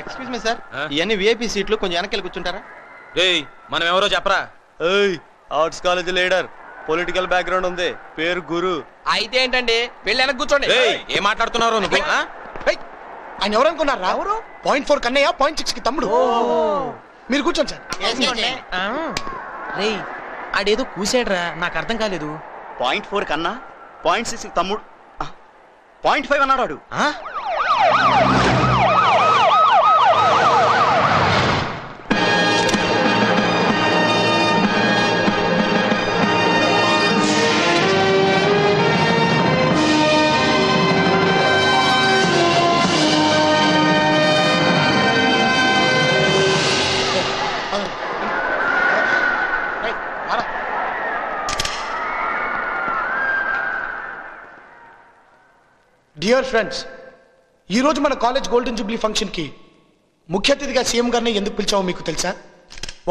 Excuse me sir, ఇవన్నీ VIP సీట్లు, కొంచెం వెనకెళ్ళి కూర్చుంటారా? ఏయ్ మనం ఎవరో చెప్పరా? ఏయ్, arts college leader, political background ఉంది, పేరు గురు. అయితే ఏంటండి, వెళ్ళి వెనక్కి కూర్చోండి. ఏం మాట్లాడుతున్నారు నువ్వు? ఆయన ఎవరనుకున్నారా? 0.4 కన్నయ్య, 0.6 కి తమ్ముడు. మీరు కూర్చోండి సార్. రే ఆడేదో కూసాడ్రా, నాకు అర్థం కాలేదు. 0.4 కన్నా 0.6 తమ్ముడు, 0.5 అన్నాడు. డియర్ ఫ్రెండ్స్, ఈరోజు మన కాలేజ్ గోల్డెన్ జూబ్లీ ఫంక్షన్కి ముఖ్య అతిథిగా సీఎం గారిని ఎందుకు పిలిచామో మీకు తెలుసా?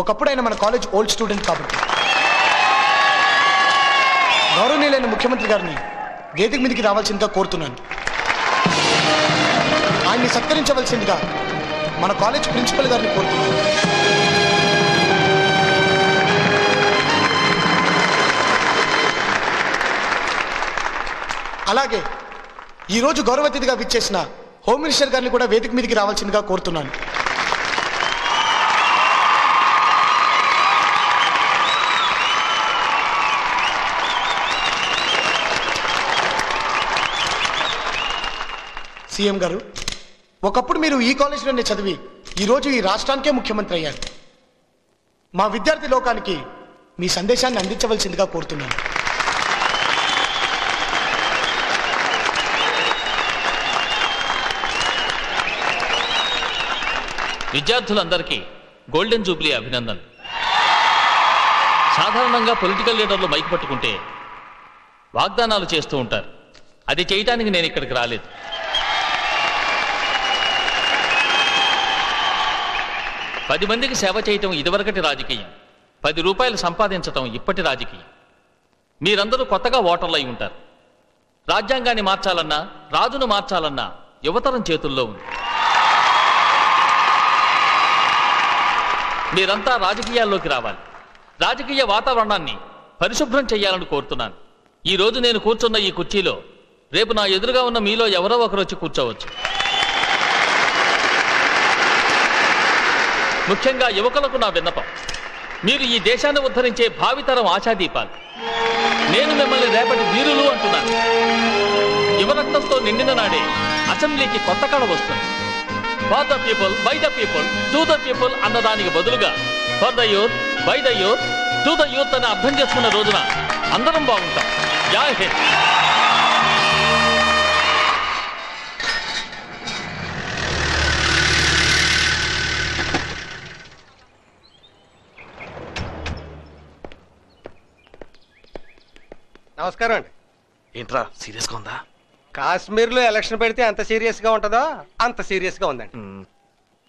ఒకప్పుడు ఆయన మన కాలేజ్ ఓల్డ్ స్టూడెంట్ కాబట్టి. గౌరవనీయులైన ముఖ్యమంత్రి గారిని వేదిక మీదకి రావాల్సిందిగా కోరుతున్నాను. ఆయన్ని సత్కరించవలసిందిగా మన కాలేజ్ ప్రిన్సిపల్ గారిని కోరుతున్నాను. అలాగే ఈరోజు గౌరవ అతిథిగా విచ్చేసిన హోమ్ మినిస్టర్ గారిని కూడా వేదిక మీదకి రావాల్సిందిగా కోరుతున్నాను. సీఎం గారు, ఒకప్పుడు మీరు ఈ కాలేజీలోనే చదివి ఈరోజు ఈ రాష్ట్రానికే ముఖ్యమంత్రి అయ్యారు. మా విద్యార్థి లోకానికి మీ సందేశాన్ని అందించవలసిందిగా కోరుతున్నాను. విద్యార్థులందరికీ గోల్డెన్ జూబ్లీ అభినందనలు. సాధారణంగా పొలిటికల్ లీడర్లు మైక్ పట్టుకుంటే వాగ్దానాలు చేస్తూ ఉంటారు. అది చేయటానికి నేను ఇక్కడికి రాలేదు. పది మందికి సేవ చేయటం ఇదివరకటి రాజకీయం, 10 రూపాయలు సంపాదించటం ఇప్పటి రాజకీయం. మీరందరూ కొత్తగా ఓటర్లు అయి ఉంటారు. రాజ్యాంగాన్ని మార్చాలన్నా, రాజును మార్చాలన్నా యువతరం చేతుల్లో ఉంది. మీరంతా రాజకీయాల్లోకి రావాలి. రాజకీయ వాతావరణాన్ని పరిశుభ్రం చేయాలని కోరుతున్నాను. ఈరోజు నేను కూర్చున్న ఈ కుర్చీలో రేపు నా ఎదురుగా ఉన్న మీలో ఎవరో ఒకరు వచ్చి కూర్చోవచ్చు. ముఖ్యంగా యువకులకు నా విన్నపం, మీరు ఈ దేశాన్ని ఉద్ధరించే భావితరం ఆశాదీపాలు. నేను మిమ్మల్ని రేపటి వీరులు అంటున్నాను. యువరక్తంతో నిండిన నాడే అసెంబ్లీకి కొత్త కళ వస్తుంది. For the people, by the people, to the people అన్నదానికి బదులుగా for the youth, by the youth, to the youth అని అర్థం చేసుకున్న రోజున అందరం బాగుంటాం. జై హింద్. నమస్కారం అండి. ఏంట్రా సీరియస్గా ఉందా? కాశ్మీర్లో ఎలక్షన్ పెడితే ఎంత సీరియస్గా ఉంటుందో అంత సీరియస్గా ఉందండి.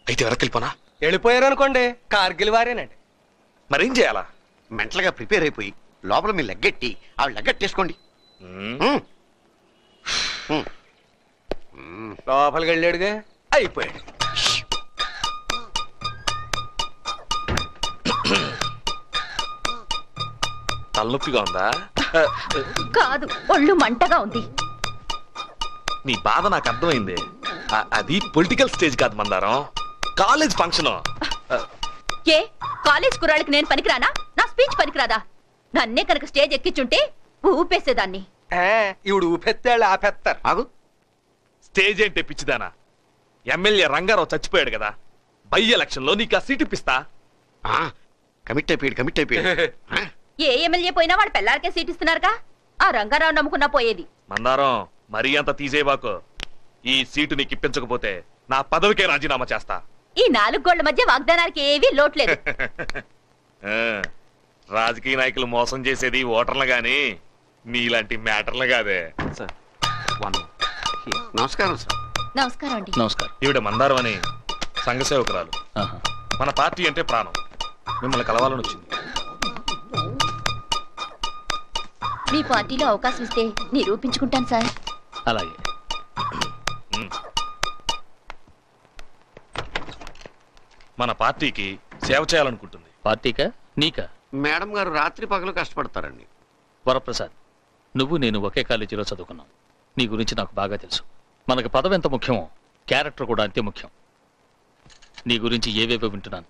అయితే వెనక్కి వెళ్ళిపోనా? వెళ్ళిపోయారు అనుకోండి, కార్గిల్ వారేనండి. మరేం చేయాలా? మెంటల్గా ప్రిపేర్ అయిపోయి లోపల మీ లెగ్గెట్టి ఆవిడ లెగ్గెట్టేసుకోండి. లోపలికి వెళ్ళాడుగా, అయిపోయాడు. తలనొప్పిగా ఉందా? కాదు, ఒళ్ళు మంటగా ఉంది. నీ బాధ నాకు అర్థమైంది. అది పొలిటికల్ స్టేజ్ కాదు మందారం, కాలేజ్ ఫంక్షన్. ఏ కాలేజ్ కుర్రాళ్ళకి నేను పనికిరానా? నా స్పీచ్ పనికిరాదా? నన్నే కనుక స్టేజ్ ఎక్కించుంటే ఊపేసేదాన్ని. ఇవిడు ఊపెత్తాళ్ళు ఆపేస్తారు. ఆగు, స్టేజ్ ఏంటి పిచ్చిదానా? ఎమ్మెల్యే రంగారావు చచ్చిపోయాడు కదా, బై ఎలక్షన్ లో నీకు ఆ సీట్ ఇప్పిస్తా. కమిట్ అయిపోయాడు. ఏ ఎమ్మెల్యే పోయినా వాడు పెళ్ళారికే సీట్ ఇస్తున్నారుగా. ఆ రంగారావు నమ్ముకున్నా పోయేది. మందారం, మరీ అంత తీసేవాకు. ఈ సీటు నీకు ఇప్పించకపోతే నా పదవికే రాజీనామా చేస్తా. ఈ 4 గోళ్ల మధ్య వాగ్దానానికి ఏవీ లోట్లేదు. రాజకీయ నాయకులు మోసం చేసేది ఓటర్లు గాని నీలాంటి మ్యాటర్లు కాదే. నమస్కారం సార్. నమస్కారం అండి. నమస్కారం. ఈవిడ మందారం అని సంఘ సేవకురాలు. మన పార్టీ అంటే ప్రాణం. మిమ్మల్ని కలవాలని వచ్చింది. మీ పార్టీలో అవకాశం ఇస్తే నిరూపించుకుంటాను సార్. అలాగే. మన పార్టీకి సేవ చేయాలనుకుంటుంది. పార్టీకా నీకా? మేడం గారు రాత్రి పగలు కష్టపడతారండి. వరప్రసాద్, నువ్వు నేను ఒకే కాలేజీలో చదువుకున్నాం. నీ గురించి నాకు బాగా తెలుసు. మనకు పదవి ఎంత ముఖ్యమో క్యారెక్టర్ కూడా అంతే ముఖ్యం. నీ గురించి ఏవేవో వింటున్నాను.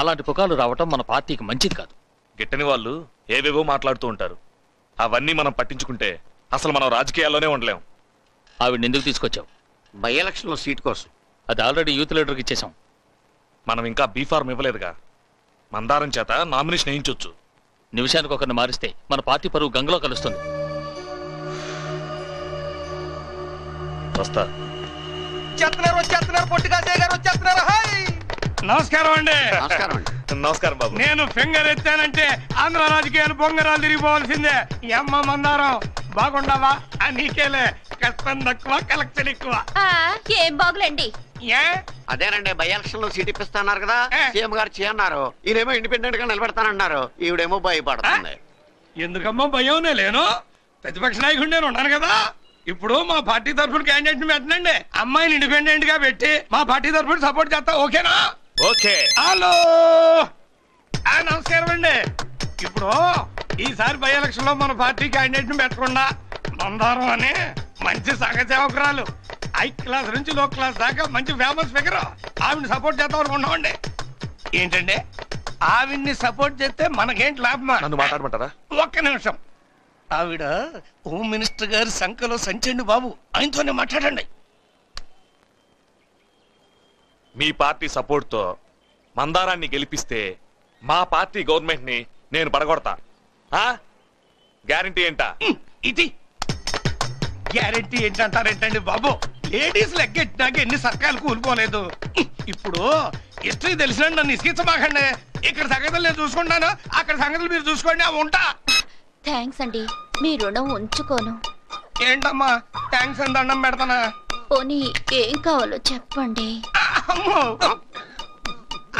అలాంటి పుకాలు రావటం మన పార్టీకి మంచిది కాదు. గిట్టని వాళ్ళు ఏవేవో మాట్లాడుతూ ఉంటారు. అవన్నీ మనం పట్టించుకుంటే అసలు మనం రాజకీయాల్లోనే ఉండలేం. ఆవిడ ఎందుకు తీసుకొచ్చావు? బై ఎలక్షన్లో సీట్ కోసం. అది ఆల్రెడీ యూత్ లీడర్కి ఇచ్చేసాం. మనం ఇంకా బీఫార్మ్ ఇవ్వలేదుగా. మందారం చేత నామినేషన్ వేయించొచ్చు. నిమిషానికి ఒకరిని మారిస్తే మన పార్టీ పరువు గంగలో కలుస్తుంది. వస్తా. నమస్కారం అండి. నమస్కారం అండి. నమస్కారం బాబు. నేను ఫింగర్ ఎత్తానంటే ఆంధ్ర రాజకీయాలు పొంగరాలు తిరిగిపోవాల్సిందే. అమ్మ మందారం బాగుండవా? నీకేలే, కష్టం తక్కువ కలెక్షన్ ఎక్కువ. ఏం బాగులేండి. ఏ అదేనండి, బై ఎలక్షన్ లో సీట్ ఇప్పిస్తాన్నారు కదా, సీఎం గారు చేయన్నారు. ఈయనేమో ఇండిపెండెంట్ గా నిలబెడతానన్నారు. ఈవిడేమో భయపడుతుంది. ఎందుకమ్మా భయం? లేను, ప్రతిపక్ష నాయకుడు నేను ఉన్నాను కదా. ఇప్పుడు మా పార్టీ తరఫున క్యాండిడేట్ పెట్టనండి, అమ్మాయిని ఇండిపెండెంట్ గా పెట్టి మా పార్టీ తరఫున సపోర్ట్ చేస్తా. ఓకేనా? ఓకే. హలో, నమస్కారం అండి. ఇప్పుడు ఈసారి బై ఎలక్షన్ లో మన పార్టీ క్యాండిడేట్ ని పెట్టకుండా మందారం అని మంచి సంఘ సేవకురాలు, హై క్లాస్ నుంచి లో క్లాస్ దాకా మంచి ఫేమస్ ఫిగర్, ఆవిడ్ని సపోర్ట్ చేద్దాం అనుకున్నామండి. ఏంటండి, ఆవిడ్ని సపోర్ట్ చేస్తే మనకేంటి లాభమా? నన్ను మాట్లాడమంటారా? ఒక్క నిమిషం. ఆవిడ హోమ్ మినిస్టర్ గారి సంఖలో సంచండి బాబు, ఆయనతోనే మాట్లాడండి. మీ పార్టీ సపోర్ట్ తో మందారాన్ని గెలిపిస్తే మా పార్టీ గవర్నమెంట్ ని నేను పడగొడతా. గ్యారంటీ ఏంటా? ఇది గ్యారంటీ ఏంటంటారేంటండి బాబు? లేడీస్ లెగ్గెట్టినాక ఎన్ని సర్కాలు కూలిపోలేదు. ఇప్పుడు హిస్టరీ తెలిసిన నన్ను ఇసుకించమాకండి. ఇక్కడ సంగతులు నేను చూసుకుంటాను, అక్కడ సంగతులు మీరు చూసుకోండి. అవి ఉంటా. థ్యాంక్స్ అండి, మీ రుణం ఉంచుకోను. ఏంటమ్మా థ్యాంక్స్ అని దండం పెడతానా? పోనీ ఏం కావాలో చెప్పండి. అమ్మో,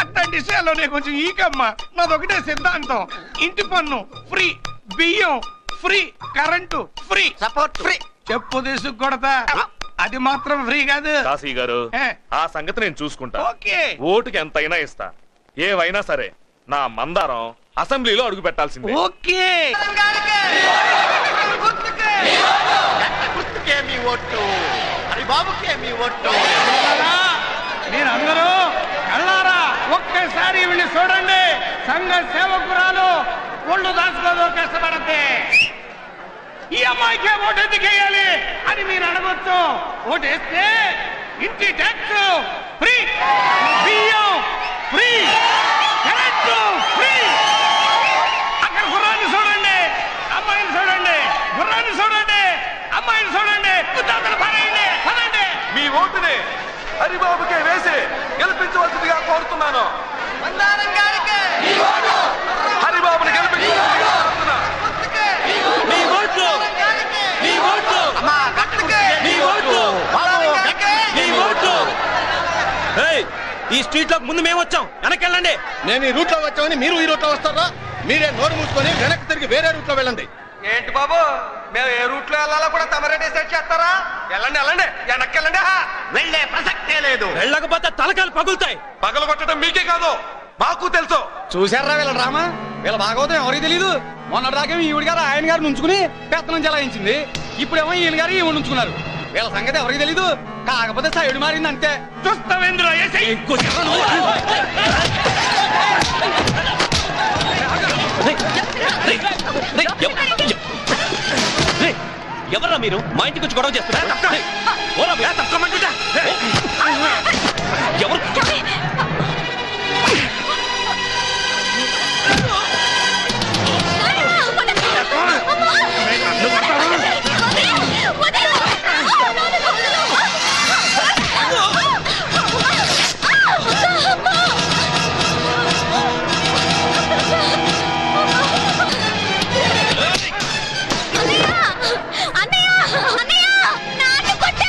అట్లాంటి విషయాల్లోనే కొంచెం ఈకమ్మా. నాదొకటే సిద్ధాంతం, ఇంటి పన్ను ఫ్రీ, బియ్యం free, current free, support free. చెప్పు తీసుకు కొడతా, అది మాత్రం ఫ్రీ కాదు. కాశీ గారు, ఆ సంగతి నేను చూసుకుంటా. ఓకే. ఓటుకి ఎంతైనా ఇస్తా. ఏవైనా సరే నా మందారం అసెంబ్లీలో అడుగు పెట్టాల్సిందే. ఓకే. మీరందరూ కళ్ళారా ఒక్కసారి వీళ్ళని చూడండి. సంఘ సేవకురాలు, ఒళ్ళు దాచుకోదు, కష్టపడద్దే. ఈ అమ్మాయికే ఓటు ఎందుకు వేయాలి అని మీరు అడగొచ్చు. ఓటేస్తే ఇంటి ట్యాక్స్ ఫ్రీ, బియ్యం ఫ్రీ, కరెంటు ఫ్రీ. అక్కడ గుర్రాన్ని చూడండి, అమ్మాయిని చూడండి, గుర్రాన్ని చూడండి, అమ్మాయిని చూడండి. గుద్దాతలు పడండి, పదండి. మీ ఓటుని హరిబాబుకే వేసి గెలిపించవలసిందిగా కోరుతున్నాను. హరిబాబుని ఈ స్ట్రీట్ లో ముందు మేము వచ్చాం, వెనకెళ్ళండి. నేను ఈ రూట్ లో వచ్చామని మీరు ఈ రూట్ లో వస్తారా? మీరే నోరు మూసుకొని వెనక్కి తిరిగి వేరే రూట్ లో వెళ్ళండి. ఏంటి బాబు, మేము ఏ రూట్ లో వెళ్ళాలో కూడా తమరే డిసైడ్ చేస్తారా? వెళ్ళండి, వెళ్ళండి, వెనక్కి వెళ్ళండి. వెళ్ళే ప్రసక్తే లేదు. వెళ్ళకపోతే తలకాయలు పగులుతాయి. పగలు కొట్టడం మీకే కాదు, మాకు తెలుసు. చూసారా వీళ్ళ డ్రామా? వీళ్ళ భాగవతం ఎవరికి తెలీదు. మొన్నటిదాకా ఈవిడ గారు ఆయన గారు నుంచుకుని పెత్తనం చెలాయించింది. ఇప్పుడేమో ఈయన గారు ఈవిడ ఉంచుకున్నారు. వీళ్ళ సంగతి ఎవరికి తెలీదు. కాకపోతే సైడ్ మారింది అంతే. చూస్తావేంద్ర ఎవరా మీరు? మా ఇంటికి వచ్చి గొడవ చేస్తున్నారు. ఎవరు? అన్నయ్య, అన్నయ్య, నాన్న కొట్టు.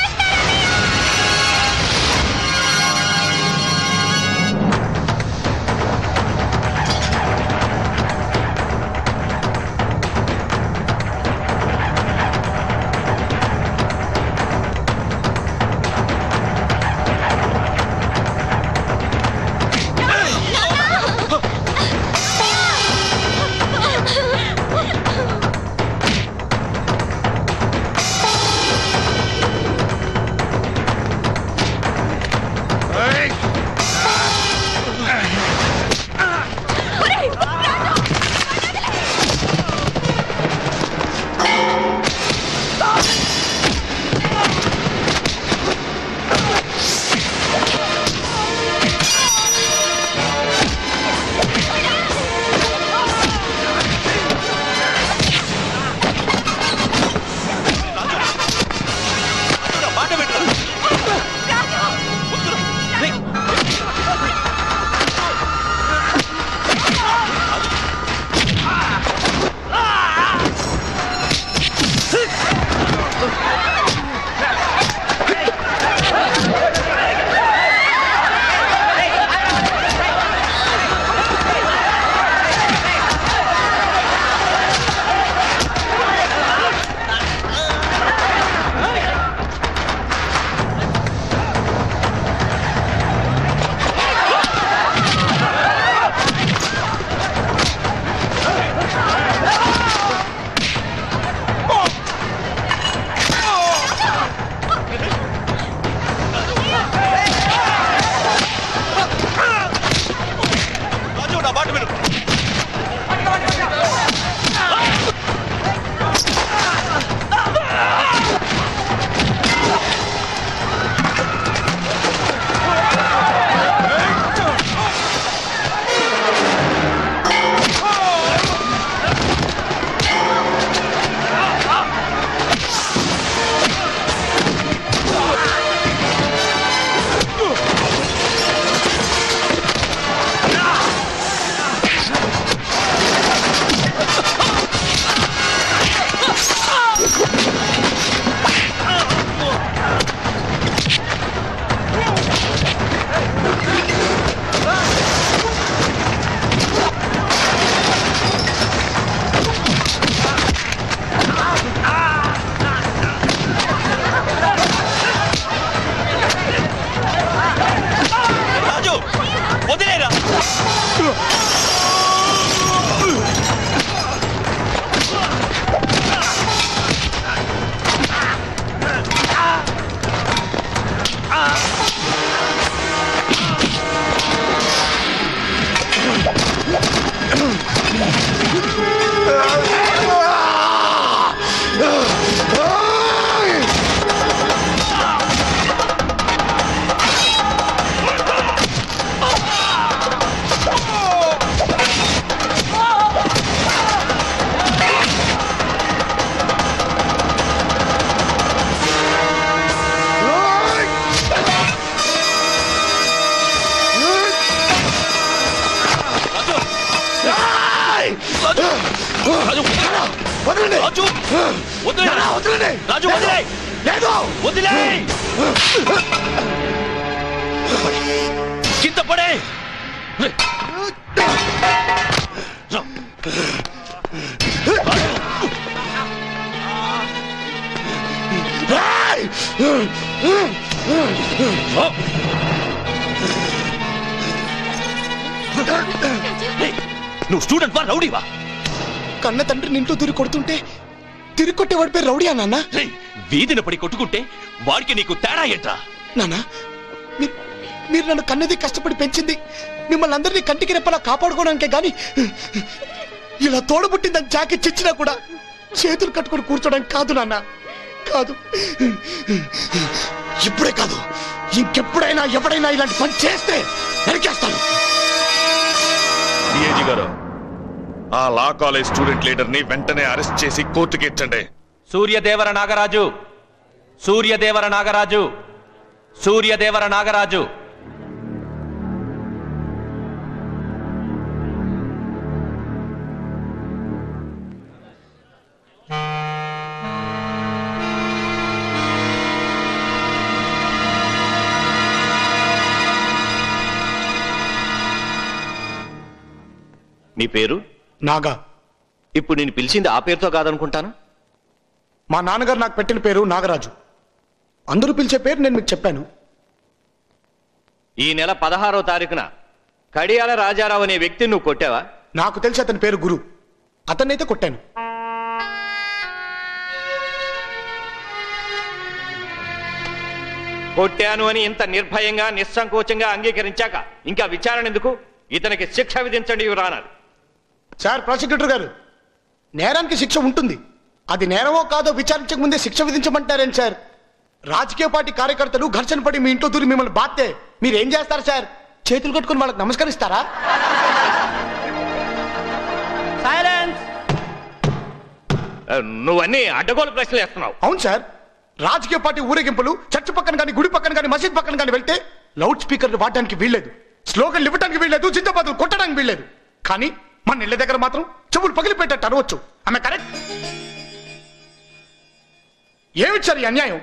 రాజు రాజు వదలండి రాజు వదిలే వదలండి రాజు వదిలే లేదు వదిలే కింద పడే నువ్వు స్టూడెంట్ వా రౌడీవా? కన్న తండ్రి నింటూ తిరిగి కొడుతుంటే తిరిగి కొట్టేవాడి పేరు రౌడీయా నాన్న? వీధిన పడి కొట్టుకుంటే వాడికి నీకు తేడా ఏంట్రా? నాన్న మీరు నన్ను కన్నది కష్టపడి పెంచింది మిమ్మల్ని అందరినీ కంటికి రెప్పలా కాపాడుకోవడానికే గాని ఇలా తోడబుట్టిందని జాకెట్ ఇచ్చినా కూడా చేతులు కట్టుకొని కూర్చోడానికి కాదు నాన్న, కాదు. ఇప్పుడే కాదు, ఇంకెప్పుడైనా ఎవడైనా ఇలాంటి పని చేస్తే నరికేస్తాను. డిఐజీ గారు, ఆ లా కాలేజ్ స్టూడెంట్ లీడర్ ని వెంటనే అరెస్ట్ చేసి కోర్టుకి ఇచ్చండి. సూర్యదేవర నాగరాజు, సూర్యదేవర నాగరాజు, సూర్యదేవర నాగరాజు. నీ పేరు? నాగా. ఇప్పుడు నేను పిలిచింది ఆ పేరుతో కాదనుకుంటాను. మా నాన్నగారు నాకు పెట్టిన పేరు నాగరాజు. అందరూ పిలిచే పేరు నేను మీకు చెప్పాను. ఈ నెల 16వ తారీఖున కడియాల రాజారావు అనే వ్యక్తిని నువ్వు కొట్టావా? నాకు తెలిసి అతని పేరు గురు. అతన్నైతే కొట్టాను. కొట్టాను అని ఇంత నిర్భయంగా నిస్సంకోచంగా అంగీకరించాక ఇంకా విచారణ ఎందుకు? ఇతనికి శిక్ష విధించండి యువర్ ఆనర్. సార్ ప్రాసిక్యూటర్ గారు, నేరానికి శిక్ష ఉంటుంది. అది నేరమో కాదో విచారించక ముందే శిక్ష విధించమంటారేంటి సార్? రాజకీయ పార్టీ కార్యకర్తలు ఘర్షణ పడి మీ ఇంట్లో దూరి మిమ్మల్ని బాత్తే మీరేం చేస్తారు సార్? చేతులు కట్టుకుని వాళ్ళకి నమస్కరిస్తారా? నువ్వన్నీ అడ్డగోలు ప్రశ్నలు వేస్తున్నావు. అవును సార్, రాజకీయ పార్టీ ఊరేగింపులు చర్చి పక్కన కానీ గుడి పక్కన కానీ మసీద్ పక్కన కానీ వెళ్తే లౌడ్ స్పీకర్లు వాడడానికి వీల్లేదు, స్లోగన్లు ఇవ్వడానికి వీల్లేదు, జిందాబాదులు కొట్టడానికి వీల్లేదు. కానీ మన ఇళ్ళ దగ్గర మాత్రం చెవులు పగిలిపెట్టేట్టు అనవచ్చు. ఆమె కరెక్ట్? ఏమిచ్చారు ఈ అన్యాయం?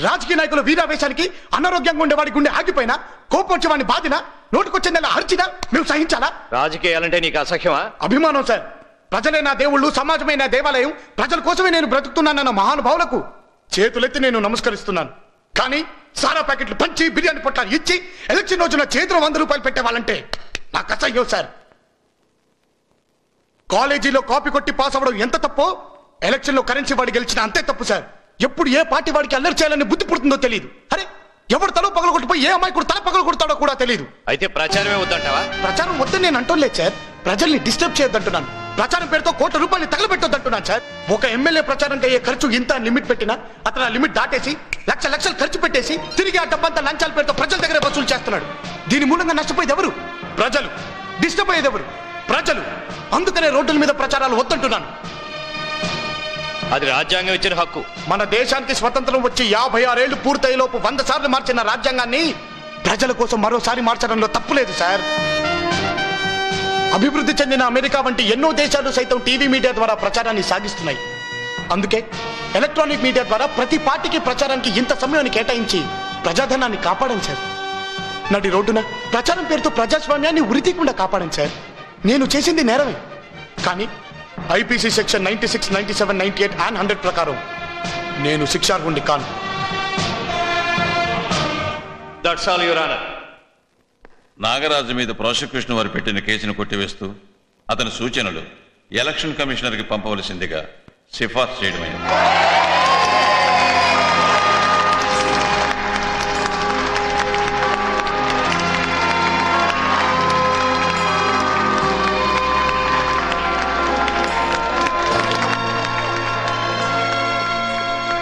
రాజకీయ నాయకుల వీరావేశానికి అనారోగ్యంగా ఉండేవాడి గుండె ఆగిపోయినా, కోపం వచ్చేవాడిని బాధినా, నోటుకొచ్చిందలా అరిచినా మేము సహించాలా? రాజకీయాలంటే నీకు అసహ్యమా? అభిమానం సార్. ప్రజలే నా దేవుళ్ళు, సమాజమే నా దేవాలయం, ప్రజల కోసమే నేను బ్రతుకుతున్నానన్న మహానుభావులకు చేతులెత్తి నేను నమస్కరిస్తున్నాను. కానీ సారా ప్యాకెట్లు పంచి బిర్యానీ పొట్లాలు ఇచ్చి ఎలక్షన్ రోజున చేతులు 100 రూపాయలు పెట్టేవాళ్ళంటే నాకు అసహ్యం సార్. కాలేజీలో కాపీ కొట్టి పాస్ అవ్వడం ఎంత తప్పో ఎలక్షన్ లో కరెన్సీ వాడి గెలిచిన అంతే తప్పు సార్. ఎప్పుడు ఏ పార్టీ వాడికి అల్లరి చేయాలని బుద్ధి పుడుతుందో తెలియదు. అరే ఎవడు తల పగలు కొట్టిపోయి ఏ అమ్మాయి తల పగలు కొడతాడో కూడా తెలియదు. అయితే ప్రచారమే వద్దంటావా? ప్రచారం వద్దని నేను అంటోలేదు సార్, ప్రజల్ని డిస్టర్బ్ చేయొద్దంటున్నాను. ప్రచారం పేరుతో కోట్ల రూపాయలు తగలబెట్టొద్దంటున్నాను సార్. ఒక ఎమ్మెల్యే ప్రచారంకి అయ్యే ఖర్చు ఇంత లిమిట్ పెట్టినా అతను ఆ లిమిట్ దాటేసి లక్షలు ఖర్చు పెట్టేసి తిరిగి ఆ డబ్బంతా లంచాల పేరుతో ప్రజల దగ్గర వసూలు చేస్తున్నాడు. దీని మూలంగా నష్టపోయేది ఎవరు? ప్రజలు. డిస్టర్బ్ అయ్యేది ఎవరు? ప్రజలు. అందుకనే రోడ్ల మీద ప్రచారాలు వద్దంటున్నాను. అది రాజ్యాంగం ఇచ్చిన హక్కు. మన దేశానికి స్వతంత్రం వచ్చి 56 ఏళ్లు పూర్తయ్యేలోపు 100 సార్లు మార్చిన రాజ్యాంగాన్ని ప్రజల కోసం మరోసారి మార్చడంలో తప్పులేదు సార్. అభివృద్ధి చెందిన అమెరికా వంటి ఎన్నో దేశాలు సైతం టీవీ మీడియా ద్వారా ప్రచారాన్ని సాగిస్తున్నాయి. అందుకే ఎలక్ట్రానిక్ మీడియా ద్వారా ప్రతి పార్టీకి ప్రచారానికి ఇంత సమయాన్ని కేటాయించి ప్రజాధనాన్ని కాపాడండి సార్. నడి రోడ్డున ప్రచారం పేరుతో ప్రజాస్వామ్యాన్ని ఉరితీయకుండా కాపాడండి సార్. నేను చేసింది నేరమే, కానీ ఐపీసీ సెక్షన్ 96, 97, 98 and 100 ప్రకారం నేను శిక్షార్హుణ్ణి కాను. That's all your honour. Nagaraju మీద ప్రాసిక్యూషన్ వారు పెట్టిన కేసును కొట్టివేస్తూ అతని సూచనలు ఎలక్షన్ కమిషనర్కి పంపవలసిందిగా సిఫార్సు చేయడమైంది.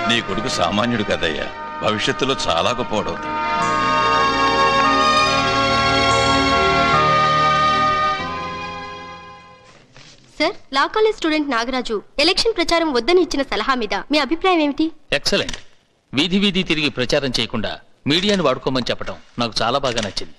నీ కొడుకు సామాన్యుడు కదయ్యా, భవిష్యత్తులో చాలా గొప్పవాడవుతాడు. Sir, law college student Nagaraju election ప్రచారం వద్దని ఇచ్చిన సలహా మీద మీ అభిప్రాయం ఏమిటి? ఎక్సలెంట్. వీధి వీధి తిరిగి ప్రచారం చేయకుండా మీడియాను వాడుకోమని చెప్పడం నాకు చాలా బాగా నచ్చింది.